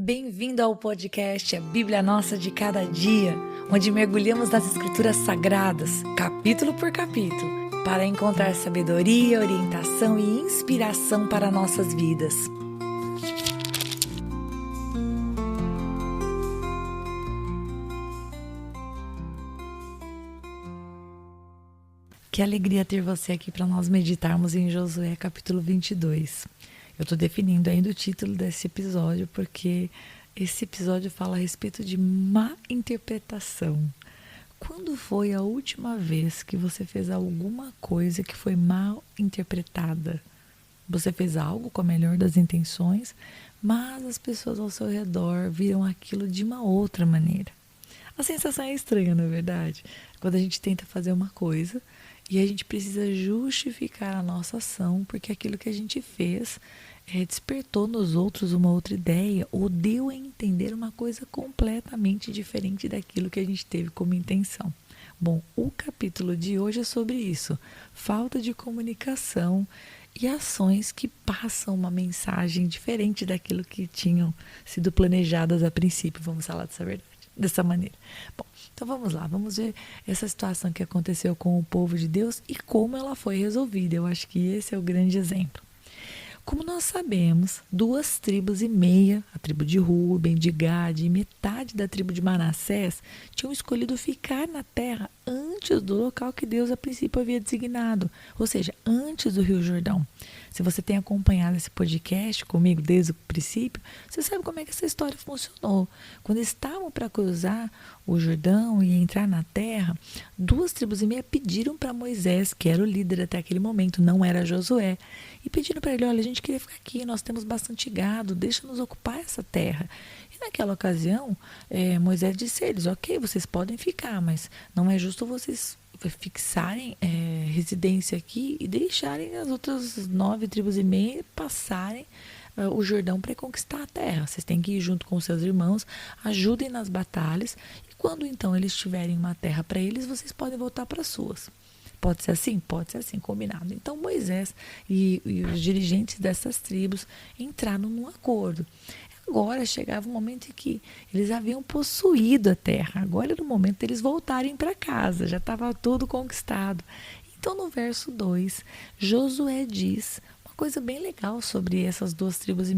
Bem-vindo ao podcast A Bíblia Nossa de Cada Dia, onde mergulhamos nas Escrituras Sagradas, capítulo por capítulo, para encontrar sabedoria, orientação e inspiração para nossas vidas. Que alegria ter você aqui para nós meditarmos em Josué capítulo 22. Eu estou definindo ainda o título desse episódio porque esse episódio fala a respeito de má interpretação. Quando foi a última vez que você fez alguma coisa que foi mal interpretada? Você fez algo com a melhor das intenções, mas as pessoas ao seu redor viram aquilo de uma outra maneira. A sensação é estranha, não é verdade? Quando a gente tenta fazer uma coisa e a gente precisa justificar a nossa ação porque aquilo que a gente fez despertou nos outros uma outra ideia ou deu a entender uma coisa completamente diferente daquilo que a gente teve como intenção. Bom, o capítulo de hoje é sobre isso. Falta de comunicação e ações que passam uma mensagem diferente daquilo que tinham sido planejadas a princípio. Vamos falar dessa maneira. Bom, então vamos lá, vamos ver essa situação que aconteceu com o povo de Deus e como ela foi resolvida. Eu acho que esse é o grande exemplo. Como nós sabemos, 2,5 tribos, a tribo de Ruben, de Gade e metade da tribo de Manassés, tinham escolhido ficar na terra antes do local que Deus a princípio havia designado, ou seja, antes do Rio Jordão. Se você tem acompanhado esse podcast comigo desde o princípio, você sabe como é que essa história funcionou. Quando estavam para cruzar o Jordão e entrar na terra, 2,5 tribos pediram para Moisés, que era o líder até aquele momento, não era Josué, e pediram para ele: olha, a gente queria ficar aqui, nós temos bastante gado, deixa-nos ocupar essa terra. E naquela ocasião, Moisés disse a eles: ok, vocês podem ficar, mas não é justo vocês fixarem residência aqui e deixarem as outras 9,5 tribos passarem o Jordão para conquistar a terra. Vocês têm que ir junto com seus irmãos, ajudem nas batalhas, e quando então eles tiverem uma terra para eles, vocês podem voltar para as suas. Pode ser assim? Pode ser assim, combinado. Então Moisés e os dirigentes dessas tribos entraram num acordo. Agora chegava o momento em que eles haviam possuído a terra. Agora era o momento deles voltarem para casa, já estava tudo conquistado. Então no verso 2, Josué diz uma coisa bem legal sobre essas 2,5 tribos,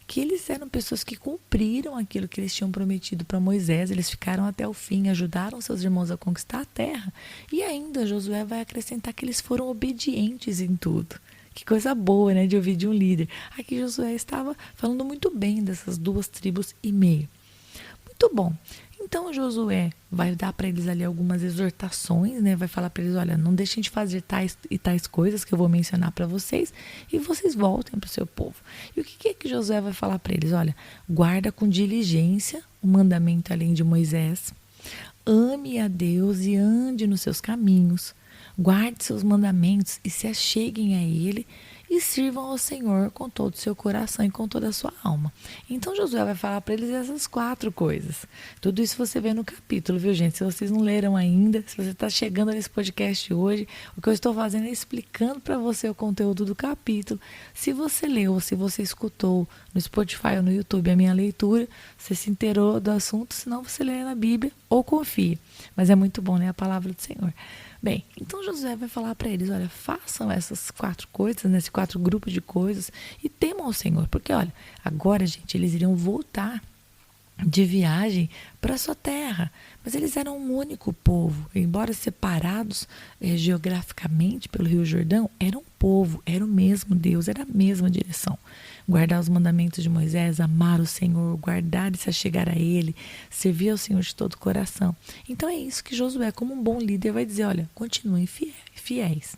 que eles eram pessoas que cumpriram aquilo que eles tinham prometido para Moisés, eles ficaram até o fim, ajudaram seus irmãos a conquistar a terra, e ainda Josué vai acrescentar que eles foram obedientes em tudo. Que coisa boa, né, de ouvir de um líder. Aqui Josué estava falando muito bem dessas 2,5 tribos. Muito bom. Então Josué vai dar para eles ali algumas exortações, né? Vai falar para eles: olha, não deixem de fazer tais e tais coisas que eu vou mencionar para vocês e vocês voltem para o seu povo. E o que é que Josué vai falar para eles? Olha, guarda com diligência o mandamento além de Moisés, ame a Deus e ande nos seus caminhos, guarde seus mandamentos e se acheguem a Ele e sirvam ao Senhor com todo o seu coração e com toda a sua alma. Então Josué vai falar para eles essas 4 coisas. Tudo isso você vê no capítulo, viu, gente? Se vocês não leram ainda, se você está chegando nesse podcast hoje, o que eu estou fazendo é explicando para você o conteúdo do capítulo. Se você leu ou se você escutou no Spotify ou no YouTube a minha leitura, você se inteirou do assunto, senão você lê na Bíblia ou confia. Mas é muito bom ler a palavra do Senhor. Bem, então Josué vai falar para eles: olha, façam essas 4 coisas, esse 4 grupos de coisas e temam ao Senhor. Porque, olha, agora, gente, eles iriam voltar de viagem para a sua terra, mas eles eram um único povo, embora separados geograficamente pelo Rio Jordão, eram um povo, era o mesmo Deus, era a mesma direção. Guardar os mandamentos de Moisés, amar o Senhor, guardar e se achegar a Ele, servir ao Senhor de todo o coração. Então é isso que Josué, como um bom líder, vai dizer: olha, continuem fiéis.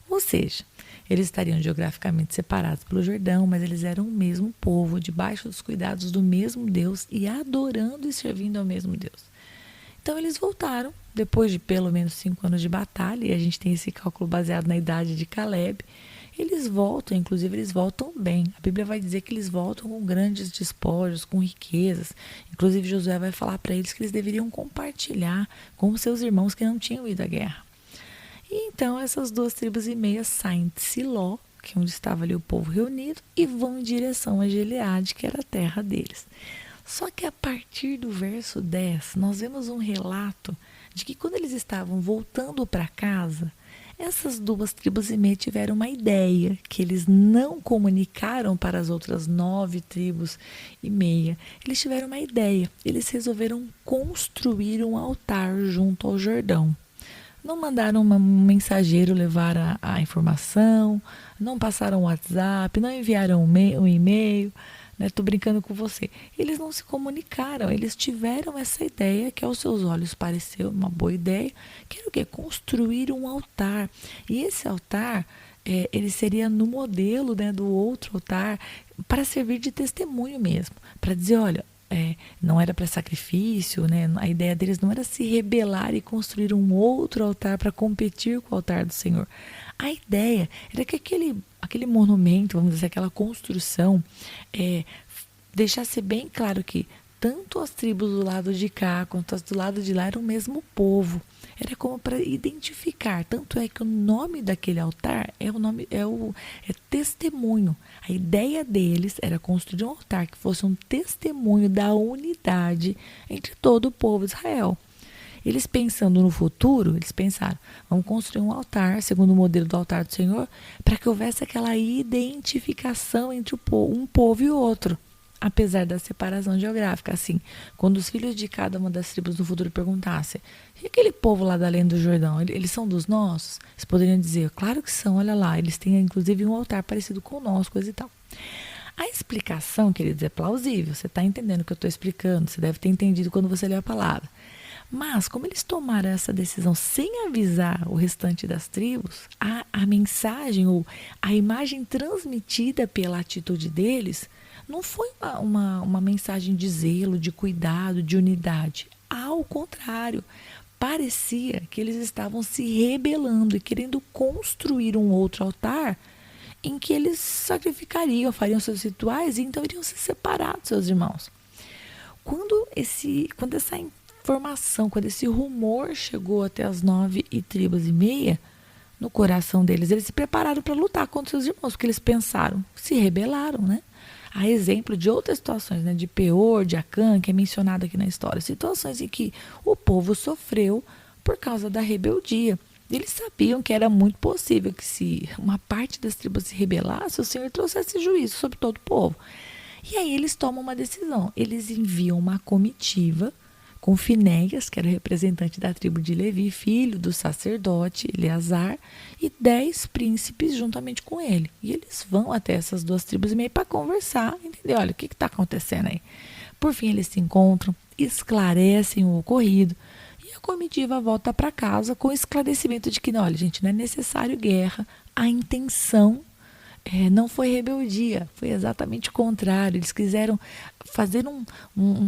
Ou seja, eles estariam geograficamente separados pelo Jordão, mas eles eram o mesmo povo, debaixo dos cuidados do mesmo Deus e adorando e servindo ao mesmo Deus. Então eles voltaram, depois de pelo menos 5 anos de batalha, e a gente tem esse cálculo baseado na idade de Caleb. Eles voltam, inclusive eles voltam bem. A Bíblia vai dizer que eles voltam com grandes despojos, com riquezas. Inclusive Josué vai falar para eles que eles deveriam compartilhar com os seus irmãos que não tinham ido à guerra. E então essas 2,5 tribos saem de Siló que é onde estava ali o povo reunido, e vão em direção a Gileade, que era a terra deles. Só que a partir do verso 10, nós vemos um relato de que quando eles estavam voltando para casa, essas 2,5 tribos tiveram uma ideia que eles não comunicaram para as outras 9,5 tribos. Eles tiveram uma ideia. Eles resolveram construir um altar junto ao Jordão. Não mandaram um mensageiro levar a informação, não passaram o WhatsApp, não enviaram um e-mail. Estou brincando com você. Eles não se comunicaram, eles tiveram essa ideia que aos seus olhos pareceu uma boa ideia, que era o quê? Construir um altar. E esse altar, ele seria no modelo, né, do outro altar, para servir de testemunho mesmo, para dizer, olha, não era para sacrifício, né? A ideia deles não era se rebelar e construir um outro altar para competir com o altar do Senhor. A ideia era que aquele monumento, vamos dizer, aquela construção, deixasse bem claro que tanto as tribos do lado de cá quanto as do lado de lá eram o mesmo povo. Era como para identificar. Tanto é que o nome daquele altar é testemunho. A ideia deles era construir um altar que fosse um testemunho da unidade entre todo o povo de Israel. Eles pensando no futuro, eles pensaram, vamos construir um altar, segundo o modelo do altar do Senhor, para que houvesse aquela identificação entre um povo e o outro, apesar da separação geográfica. Assim, quando os filhos de cada uma das tribos do futuro perguntassem, e aquele povo lá da além do Jordão, eles são dos nossos? Eles poderiam dizer, claro que são, olha lá, eles têm inclusive um altar parecido com o nosso, coisa e tal. A explicação, queridos, é plausível, você está entendendo o que eu estou explicando, você deve ter entendido quando você lê a palavra. Mas, como eles tomaram essa decisão sem avisar o restante das tribos, a mensagem ou a imagem transmitida pela atitude deles não foi uma mensagem de zelo, de cuidado, de unidade. Ao contrário, parecia que eles estavam se rebelando e querendo construir um outro altar em que eles sacrificariam, fariam seus rituais e então iriam se separar dos seus irmãos. Quando essa informação, quando esse rumor chegou até as 9,5 tribos, no coração deles, eles se prepararam para lutar contra seus irmãos, porque eles pensaram, se rebelaram, né? Há exemplo de outras situações, né? De Peor, de Acã, que é mencionado aqui na história, situações em que o povo sofreu por causa da rebeldia. Eles sabiam que era muito possível que se uma parte das tribos se rebelasse, o Senhor trouxesse juízo sobre todo o povo. E aí eles tomam uma decisão, eles enviam uma comitiva com Finéias, que era o representante da tribo de Levi, filho do sacerdote Eleazar, e 10 príncipes juntamente com ele. E eles vão até essas 2,5 tribos para conversar, entender, olha, o que está acontecendo aí? Por fim, eles se encontram, esclarecem o ocorrido, e a comitiva volta para casa com o esclarecimento de que, olha, gente, não é necessário guerra, a intenção não foi rebeldia, foi exatamente o contrário. Eles quiseram fazer um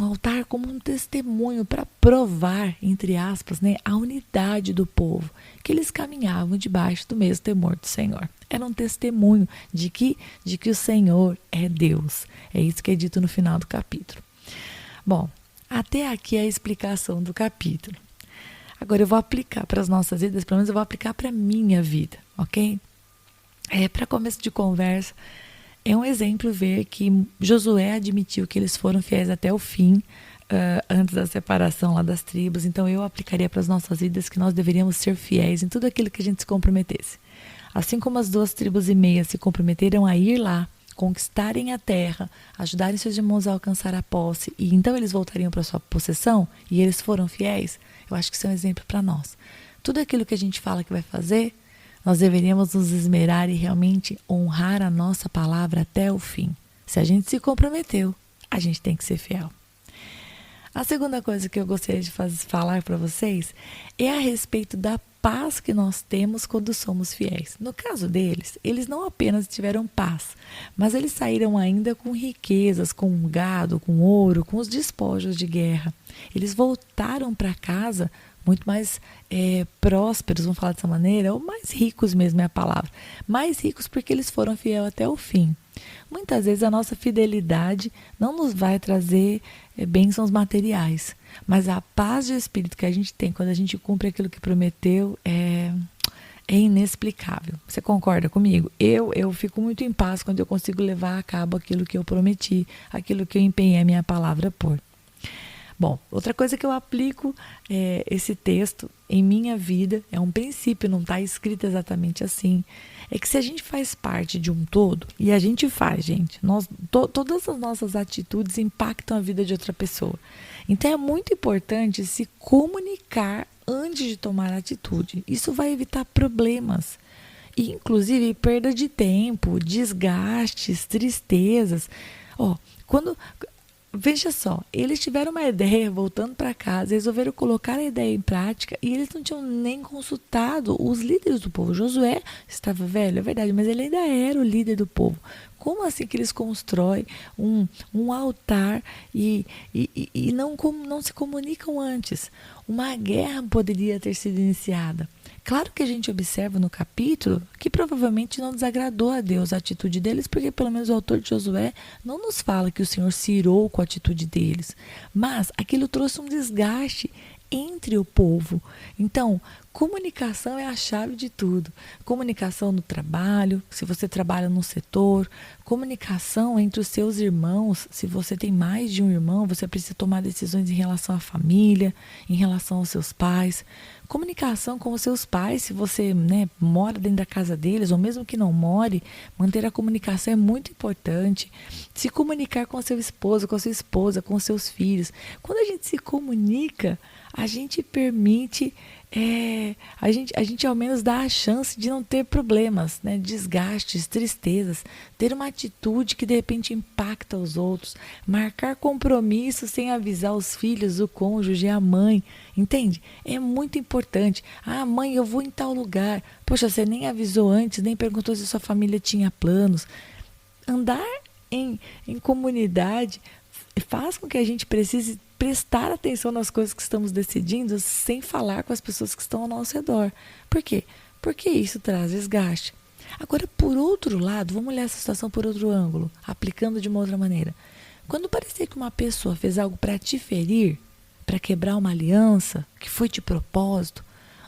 altar como um testemunho para provar, entre aspas, né, a unidade do povo, que eles caminhavam debaixo do mesmo temor do Senhor. Era um testemunho de que o Senhor é Deus. É isso que é dito no final do capítulo. Bom, até aqui a explicação do capítulo. Agora eu vou aplicar para as nossas vidas, pelo menos eu vou aplicar para a minha vida, ok? Para começo de conversa, é um exemplo ver que Josué admitiu que eles foram fiéis até o fim, antes da separação lá das tribos. Então eu aplicaria para as nossas vidas que nós deveríamos ser fiéis em tudo aquilo que a gente se comprometesse. Assim como as 2,5 tribos se comprometeram a ir lá, conquistarem a terra, ajudarem seus irmãos a alcançar a posse, e então eles voltariam para sua possessão, e eles foram fiéis, eu acho que isso é um exemplo para nós. Tudo aquilo que a gente fala que vai fazer, nós deveríamos nos esmerar e realmente honrar a nossa palavra até o fim. Se a gente se comprometeu, a gente tem que ser fiel. A segunda coisa que eu gostaria de falar para vocês é a respeito da paz que nós temos quando somos fiéis. No caso deles, eles não apenas tiveram paz, mas eles saíram ainda com riquezas, com gado, com ouro, com os despojos de guerra. Eles voltaram para casa muito mais prósperos, vamos falar dessa maneira, ou mais ricos mesmo é a palavra. Mais ricos porque eles foram fiéis até o fim. Muitas vezes a nossa fidelidade não nos vai trazer bênçãos materiais, mas a paz de espírito que a gente tem quando a gente cumpre aquilo que prometeu é é inexplicável. Você concorda comigo? Eu fico muito em paz quando eu consigo levar a cabo aquilo que eu prometi, aquilo que eu empenhei a minha palavra por. Bom, outra coisa que eu aplico esse texto em minha vida, é um princípio, não está escrito exatamente assim, é que se a gente faz parte de um todo, e a gente faz, gente, todas as nossas atitudes impactam a vida de outra pessoa. Então é muito importante se comunicar antes de tomar atitude. Isso vai evitar problemas, e inclusive perda de tempo, desgastes, tristezas. Veja só, eles tiveram uma ideia voltando para casa, resolveram colocar a ideia em prática e eles não tinham nem consultado os líderes do povo. Josué estava velho, é verdade, mas ele ainda era o líder do povo. Como assim que eles constroem um altar e não se comunicam antes? Uma guerra poderia ter sido iniciada. Claro que a gente observa no capítulo que provavelmente não desagradou a Deus a atitude deles, porque pelo menos o autor de Josué não nos fala que o Senhor se irou com a atitude deles. Mas aquilo trouxe um desgaste entre o povo. Então, comunicação é a chave de tudo. Comunicação no trabalho, se você trabalha num setor, comunicação entre os seus irmãos, se você tem mais de um irmão, você precisa tomar decisões em relação à família, em relação aos seus pais. Comunicação com os seus pais, se você mora dentro da casa deles, ou mesmo que não more, manter a comunicação é muito importante. Se comunicar com seu esposo, com a sua esposa, com os seus filhos. Quando a gente se comunica, a gente permite, a gente ao menos dá a chance de não ter problemas, desgastes, tristezas, ter uma atitude que de repente impacta os outros, marcar compromisso sem avisar os filhos, o cônjuge, a mãe, entende? É muito importante. Ah, mãe, eu vou em tal lugar. Poxa, você nem avisou antes, nem perguntou se sua família tinha planos. Andar em comunidade faz com que a gente precise prestar atenção nas coisas que estamos decidindo sem falar com as pessoas que estão ao nosso redor. Por quê? Porque isso traz desgaste. Agora, por outro lado, vamos olhar essa situação por outro ângulo, aplicando de uma outra maneira. Quando parecer que uma pessoa fez algo para te ferir, para quebrar uma aliança, que foi de propósito,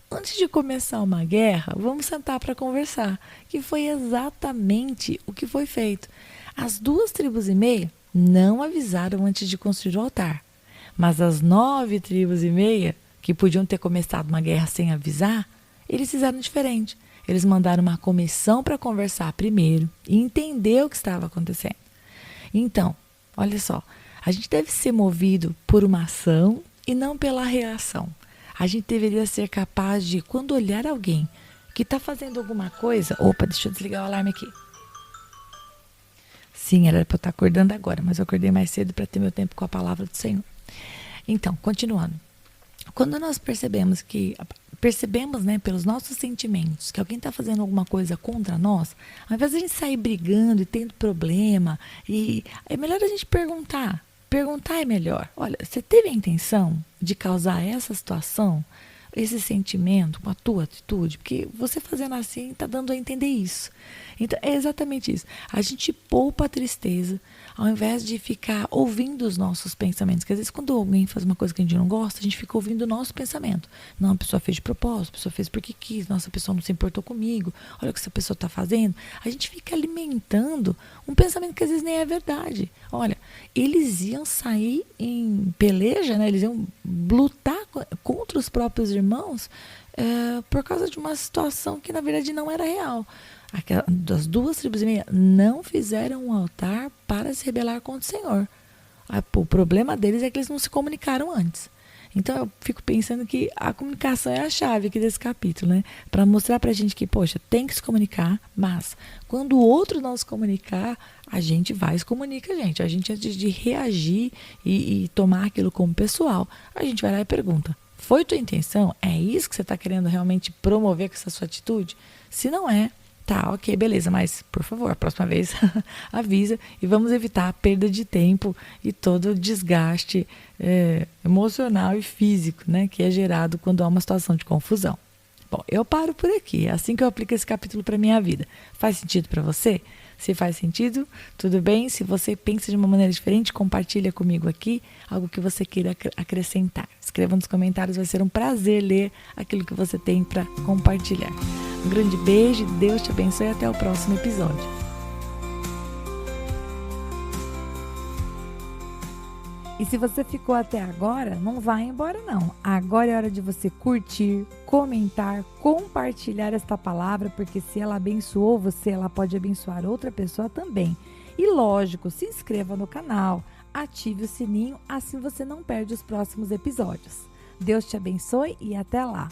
antes de começar uma guerra, vamos sentar para conversar, que foi exatamente o que foi feito. As 2,5 tribos não avisaram antes de construir o altar. Mas as 9,5 tribos, que podiam ter começado uma guerra sem avisar, eles fizeram diferente. Eles mandaram uma comissão para conversar primeiro e entender o que estava acontecendo. Então, olha só, a gente deve ser movido por uma ação e não pela reação. A gente deveria ser capaz de, quando olhar alguém que está fazendo alguma coisa... Opa, deixa eu desligar o alarme aqui. Sim, era para eu estar acordando agora, mas eu acordei mais cedo para ter meu tempo com a palavra do Senhor. Então, continuando. Quando nós percebemos pelos nossos sentimentos que alguém está fazendo alguma coisa contra nós, ao invés de a gente sair brigando e tendo problema, é melhor a gente perguntar. Perguntar é melhor. Olha, você teve a intenção de causar essa situação, esse sentimento com a tua atitude? Porque você fazendo assim está dando a entender isso. Então, é exatamente isso. A gente poupa a tristeza ao invés de ficar ouvindo os nossos pensamentos. Porque às vezes quando alguém faz uma coisa que a gente não gosta, a gente fica ouvindo o nosso pensamento. Não, a pessoa fez de propósito, a pessoa fez porque quis, nossa, a pessoa não se importou comigo, olha o que essa pessoa está fazendo. A gente fica alimentando um pensamento que às vezes nem é verdade. Olha, eles iam sair em peleja, eles iam lutar contra os próprios irmãos por causa de uma situação que na verdade não era real. Das 2,5 tribos não fizeram um altar para se rebelar contra o Senhor. O problema deles é que eles não se comunicaram antes. Então eu fico pensando que a comunicação é a chave aqui desse capítulo, para mostrar pra gente que, poxa, tem que se comunicar, mas quando o outro não se comunicar, a gente vai e se comunica, gente. A gente, antes de reagir e tomar aquilo como pessoal, a gente vai lá e pergunta: foi tua intenção? É isso que você está querendo realmente promover com essa sua atitude? Se não é, tá, ok, beleza, mas, por favor, a próxima vez avisa e vamos evitar a perda de tempo e todo o desgaste emocional e físico, que é gerado quando há uma situação de confusão. Bom, eu paro por aqui. É assim que eu aplico esse capítulo para minha vida. Faz sentido para você? Se faz sentido, tudo bem. Se você pensa de uma maneira diferente, compartilha comigo aqui algo que você queira acrescentar. Escreva nos comentários, vai ser um prazer ler aquilo que você tem para compartilhar. Um grande beijo, Deus te abençoe e até o próximo episódio. E se você ficou até agora, não vai embora não. Agora é hora de você curtir, comentar, compartilhar esta palavra, porque se ela abençoou você, ela pode abençoar outra pessoa também. E lógico, se inscreva no canal, ative o sininho, assim você não perde os próximos episódios. Deus te abençoe e até lá!